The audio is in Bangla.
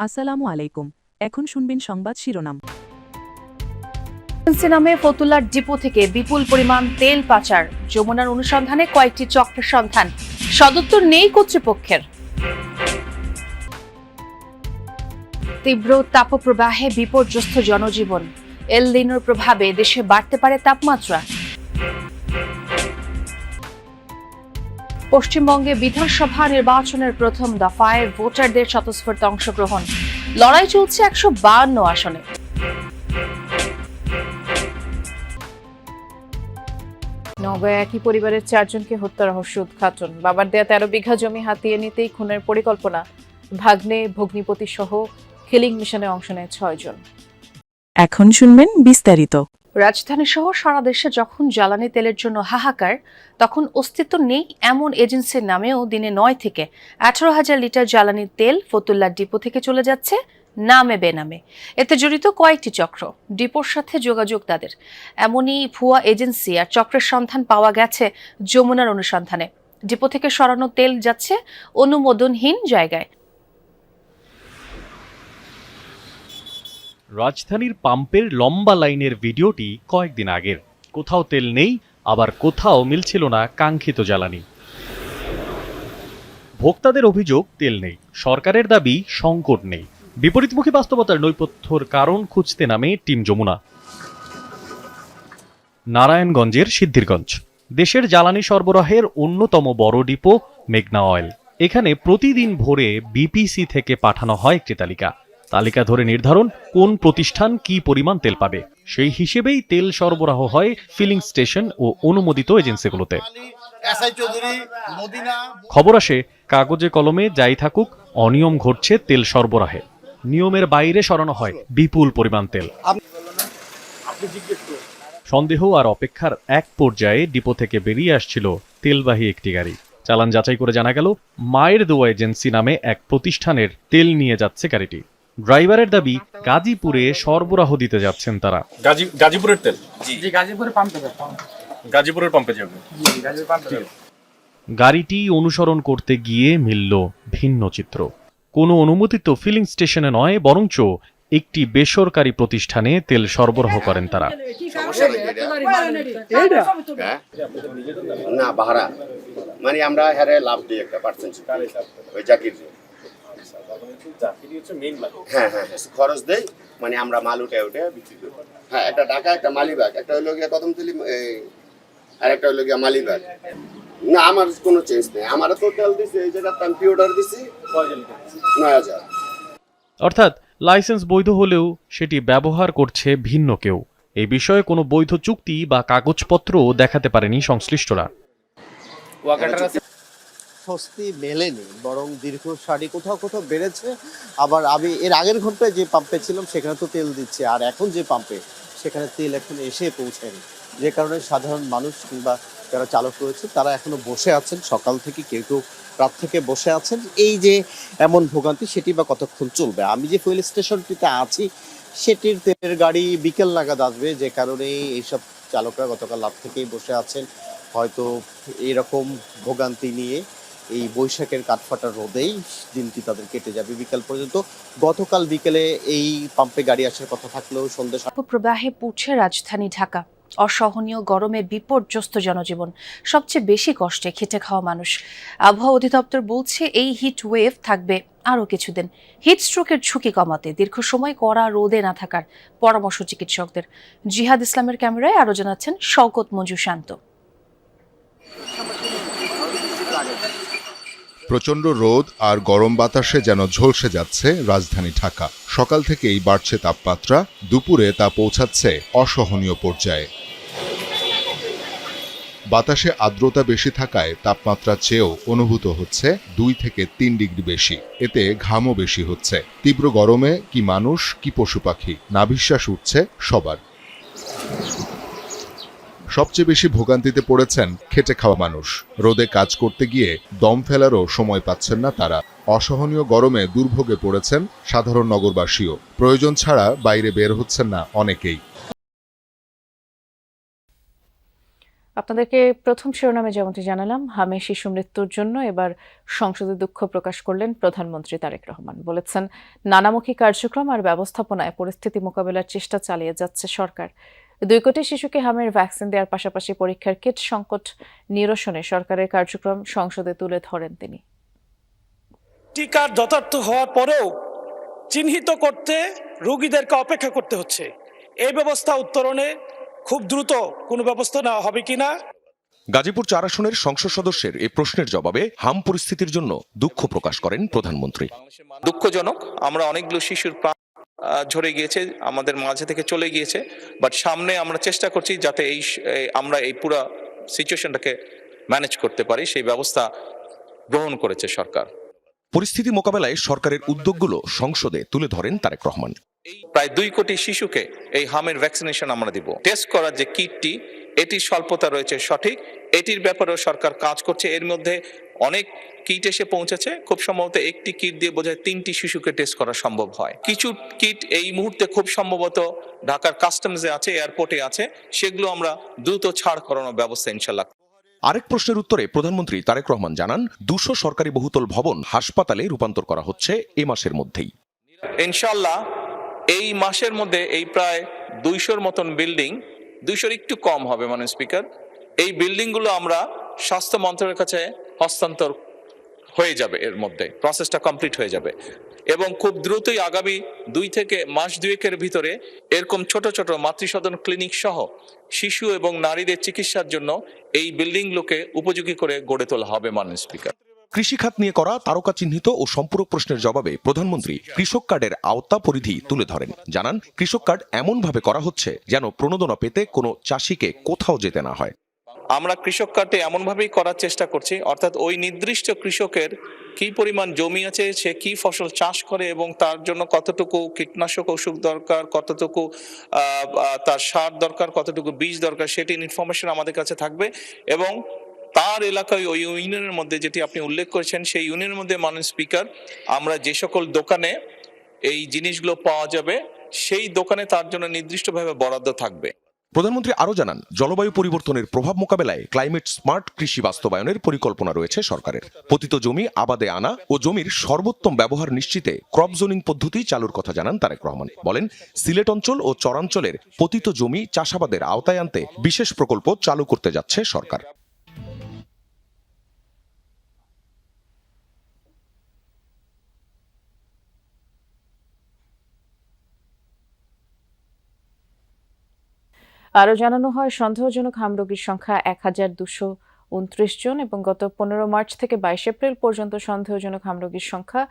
আসসালামু আলাইকুম। এখন শুনবেন সংবাদ শিরোনাম। এজেন্সি নামে ফতুল্লার ডিপো থেকে বিপুল পরিমাণ তেল পাচার, যমুনার অনুসন্ধানে কয়েকটি চক্রের সন্ধান, সদুত্তর নেই কর্তৃপক্ষের। তীব্র তাপপ্রবাহে বিপর্যস্ত জনজীবন, এল নিনোর প্রভাবে দেশে বাড়তে পারে তাপমাত্রা। পশ্চিমবঙ্গে বিধানসভা নির্বাচনের প্রথম দফায় ভোটারদের স্বতঃস্ফূর্ত অংশগ্রহণ, লড়াই চলছে 152 আসনে। নওগাঁয় একই পরিবারের 4 জনকে হত্যা রহস্য উদ্ঘাটন, বাবার দেয়া 13 বিঘা জমি হাতিয়ে নিতেই খুনের পরিকল্পনা, ভাগ্নে ভগ্নিপতি সহ কিলিং মিশনে অংশ নেয় 6 জন। এখন শুনবেন বিস্তারিত। রাজধানী সহ সারা দেশে যখন জ্বালানি তেলের জন্য হাহাকার, তখন অস্তিত্ব নেই এমন এজেন্সির নামেও দিনে 9 থেকে 18,000 লিটার জ্বালানির তেল ফতুল্লার ডিপো থেকে চলে যাচ্ছে নামে বেনামে। এতে জড়িত কয়েকটি চক্র, ডিপোর সাথে যোগাযোগ তাদের। এমনই ভুয়া এজেন্সি আর চক্রের সন্ধান পাওয়া গেছে যমুনার অনুসন্ধানে। ডিপো থেকে সরানো তেল যাচ্ছে অনুমোদনহীন জায়গায়। রাজধানীর পাম্পের লম্বা লাইনের ভিডিওটি কয়েকদিন আগের। কোথাও তেল নেই, আবার কোথাও মিলছিল না কাঙ্ক্ষিত জ্বালানি। ভোক্তাদের অভিযোগ তেল নেই, সরকারের দাবি সংকট নেই। বিপরীতমুখী বাস্তবতার নৈপথ্যর কারণ খুঁজতে নামে টিম যমুনা। নারায়ণগঞ্জের সিদ্ধিরগঞ্জ দেশের জ্বালানি সরবরাহের অন্যতম বড় ডিপো মেঘনা অয়েল। এখানে প্রতিদিন ভোরে বিপিসি থেকে পাঠানো হয় একটি তালিকা ধরে নির্ধারণ কোন প্রতিষ্ঠান কি পরিমাণ তেল পাবে। সেই হিসেবেই তেল সরবরাহ হয় ফিলিং স্টেশন ও অনুমোদিত এজেন্সিগুলোতে। খবর আসে কাগজে কলমে যাই থাকুক, অনিয়ম ঘটছে তেল সরবরাহে। নিয়মের বাইরে সরানো হয় বিপুল পরিমাণ তেল। সন্দেহ আর অপেক্ষার এক পর্যায়ে ডিপো থেকে বেরিয়ে আসছিল তেলবাহী একটি গাড়ি। চালান যাচাই করে জানা গেল মায়ের দোয়া এজেন্সি নামে এক প্রতিষ্ঠানের তেল নিয়ে যাচ্ছে গাড়িটি। ড্রাইভারের দাবি গাজীপুরে সরবরাহ দিতে যাচ্ছেন তারা। গাজীপুরের তেল? জি, গাজীপুরের পাম্পে যাবে। গাড়িটি অনুসরণ করতে গিয়ে মিলল ভিন্ন চিত্র। কোনো অনুমোদিত ফিলিং স্টেশনে নয়, বরঞ্চ একটি বেসরকারি প্রতিষ্ঠানে তেল সরবরাহ করেন তারা। না ভাড়া মানে আমরা হ্যারে লাভ দিই একটা পার্সেন্ট ওই জাকির। হ্যাঁ হ্যাঁ খরচ দেই, মানে আমরা মাল উঠে বিক্রি করি। হ্যাঁ, একটা ঢাকা, একটা মালিবাগ, একটা হইলো গিয়া কদমতলি, আর একটা হইলো গিয়া মালিবাগ। না আমার কোনো চেঞ্জ নেই, আমার তো তেল দিছি এই জায়গার আমি অর্ডার দিছি 9,000। অর্থাৎ লাইসেন্স বৈধ হলেও সেটি ব্যবহার করছে ভিন্ন কেউ। এই বিষয়ে কোনো বৈধ চুক্তি বা কাগজপত্র দেখাতে পারেনি সংশ্লিষ্টরা। স্বস্তি মেলেনি, বরং দীর্ঘ সারি কোথাও কোথাও বেড়েছে। আবার আমি এর আগের ঘন্টায় যে পাম্পে ছিলাম সেখানে তো তেল দিচ্ছে, আর এখন যে পাম্পে সেখানে তেল এখন এসে পৌঁছায়নি, যে কারণে সাধারণ মানুষ কিংবা যারা চালক রয়েছে তারা এখনো বসে আছেন। সকাল থেকে কেউ কেউ রাত থেকে বসে আছেন। এই যে এমন ভোগান্তি, সেটি বা কতক্ষণ চলবে? আমি যে ফুয়েল স্টেশনটিতে আছি সেটির তেলের গাড়ি বিকেল নাগাদ আসবে, যে কারণে এইসব চালকরা গতকাল রাত থেকেই বসে আছেন। হয়তো এরকম ভোগান্তি নিয়ে এই বৈশাখের কাঠফাটা রোদেই দিনটি তাদের কেটে যাবে বিকাল পর্যন্ত। গতকাল বিকেলে এই পাম্পে গাড়ি আসার কথা থাকলেও সন্ধ্যা প্রবাহে পুড়ছে রাজধানী ঢাকা। অসহনীয় গরমে বিপর্যস্ত জনজীবন, সবচেয়ে বেশি কষ্টে খেটে খাওয়া মানুষ। আবহাওয়া অধিদপ্তর বলছে এই হিট ওয়েভ থাকবে আরও কিছুদিন। হিট স্ট্রোকের ঝুঁকি কমাতে দীর্ঘ সময় কড়া রোদে না থাকার পরামর্শ চিকিৎসকদের। জিহাদ ইসলামের ক্যামেরায় আরও জানাচ্ছেন শওকত মঞ্জু শান্ত। প্রচণ্ড রোদ আর গরম বাতাসে যেন ঝলসে যাচ্ছে রাজধানী ঢাকা। সকাল থেকেই বাড়ছে তাপমাত্রা, দুপুরে তা পৌঁছাচ্ছে অসহনীয় পর্যায়ে। বাতাসে আর্দ্রতা বেশি থাকায় তাপমাত্রা চেয়েও অনুভূত হচ্ছে 2 থেকে 3 ডিগ্রি বেশি। এতে ঘামও বেশি হচ্ছে। তীব্র গরমে কি মানুষ কি পশু পাখি, নাভিশ্বাস উঠছে সবার। সবচেয়ে বেশি ভোগান্তিতে পড়েছেন খেটে খাওয়া মানুষ। রোদে কাজ করতে গিয়ে দম ফেলারও সময় পাচ্ছেন না তারা। অসহনীয় গরমে দুর্ভোগে পড়েছেন সাধারণ নগরবাসীও। প্রয়োজন ছাড়া বাইরে বের হচ্ছেন না অনেকেই। আপনাদেরকে প্রথম শিরোনামে যেমনটি জানালাম, হামে শিশু মৃত্যুর জন্য এবার সংসদে দুঃখ প্রকাশ করলেন প্রধানমন্ত্রী তারেক রহমান। বলেছেন, নানামুখী কার্যক্রম আর ব্যবস্থাপনায় পরিস্থিতি মোকাবেলার চেষ্টা চালিয়ে যাচ্ছে সরকার। 2 কোটি শিশুকে হামের ভ্যাকসিন দেওয়ার পাশাপাশি পরীক্ষার কিট সংকট নিরসনে সরকারের কার্যক্রম সংসদে তুলে ধরেন তিনি। টিকার যথার্থ হওয়ার পরেও চিহ্নিত করতে রোগীদেরকে অপেক্ষা করতে হচ্ছে। এই ব্যবস্থা উত্তরণে খুব দ্রুত কোনো ব্যবস্থা নেওয়া হবে কিনা। গাজীপুর 4 আসনের সংসদ সদস্যের এই প্রশ্নের জবাবে হাম পরিস্থিতির জন্য দুঃখ প্রকাশ করেন প্রধানমন্ত্রী। দুঃখজনক, আমরা অনেকগুলো শিশুর প্রাণ ঝরে গিয়েছে, আমাদের মাঝে থেকে চলে গিয়েছে, বাট সামনে আমরা চেষ্টা করছি যাতে আমরা এই পুরো সিচুয়েশনটাকে ম্যানেজ করতে পারি, সেই ব্যবস্থা গ্রহণ করেছে সরকার। পরিস্থিতি মোকাবেলায় সরকারের উদ্যোগগুলো সংসদে তুলে ধরেন তারেক রহমান। প্রায় 2 কোটি শিশুকে এই হামের ভ্যাকসিনেশন আমরা দিব। টেস্ট করার যে কিটটি, এটির স্বল্পতা রয়েছে সঠিক, এটির ব্যাপারেও সরকার কাজ করছে। এর মধ্যে অনেক কিট এসে পৌঁছেছে, খুব সম্ভবত একটি কিট দিয়ে বোধহয় 3টি শিশুকে টেস্ট করা সম্ভব হয়। কিছু কিট এই মুহূর্তে খুব সম্ভবত ঢাকার কাস্টমসে আছে, এয়ারপোর্টে আছে, সেগুলো আমরা দ্রুত ছাড় করানোর ব্যবস্থা ইনশাল্লাহ। আরেক প্রশ্নের উত্তরে প্রধানমন্ত্রী তারেক রহমান জানান, 200 সরকারি বহুতল ভবন হাসপাতালে রূপান্তর করা হচ্ছে এ মাসের মধ্যেই। ইনশাল্লাহ এই মাসের মধ্যে এই প্রায় 200-র মতন বিল্ডিং, 200-র একটু কম হবে মাননীয় স্পিকার, এই বিল্ডিংগুলো আমরা স্বাস্থ্য মন্ত্রণালয়ের কাছে হস্তান্তর হয়ে যাবে, এর মধ্যে প্রসেসটা কমপ্লিট হয়ে যাবে এবং খুব দ্রুতই আগামী 2 থেকে মাস 2-এর ভিতরে এরকম ছোট ছোট মাতৃসদন ক্লিনিক সহ শিশু এবং নারীদের চিকিৎসার জন্য এই বিল্ডিংগুলোকে উপযোগী করে গড়ে তোলা হবে মাননীয় স্পিকার। কৃষিখাত নিয়ে করা তারকা চিহ্নিত ও সম্পূরক প্রশ্নের জবাবে প্রধানমন্ত্রী কৃষক কার্ডের আওতা পরিধি তুলে ধরেন। জানান, কৃষক কার্ড এমনভাবে করা হচ্ছে যেন প্রণোদনা পেতে কোনো চাষিকে কোথাও যেতে না হয়। আমরা কৃষক কার্ডে এমনভাবেই করার চেষ্টা করছি, অর্থাৎ ওই নির্দিষ্ট কৃষকের কি পরিমাণ জমি আছে, সে কি ফসল চাষ করে এবং তার জন্য কতটুকু কীটনাশক ওষুধ দরকার, কতটুকু তার সার দরকার, কতটুকু বীজ দরকার, সেটি ইনফরমেশন আমাদের কাছে থাকবে এবং তার এলাকায় ওই ইউনিয়নের মধ্যে যেটি আপনি উল্লেখ করেছেন, সেই ইউনিয়নের মধ্যে মাননীয় স্পিকার আমরা যে সকল দোকানে এই জিনিসগুলো পাওয়া যাবে, সেই দোকানে তার জন্য নির্দিষ্টভাবে বরাদ্দ থাকবে। প্রধানমন্ত্রী আরও জানান, জলবায়ু পরিবর্তনের প্রভাব মোকাবেলায় ক্লাইমেট স্মার্ট কৃষি বাস্তবায়নের পরিকল্পনা রয়েছে সরকারের। পতিত জমি আবাদে আনা ও জমির সর্বোত্তম ব্যবহার নিশ্চিতে ক্রপ জোনিং পদ্ধতি চালুর কথা জানান তারেক রহমান। বলেন, সিলেট অঞ্চল ও চরাঞ্চলের পতিত জমি চাষাবাদের আওতায় আনতে বিশেষ প্রকল্প চালু করতে যাচ্ছে সরকার। আরও জানানো হয়, সন্দেহজনক হাম রোগীর সংখ্যা 1229 জন এবং গত 15 মার্চ থেকে 22 এপ্রিল পর্যন্ত সন্দেহজনক হাম রোগীর সংখ্যা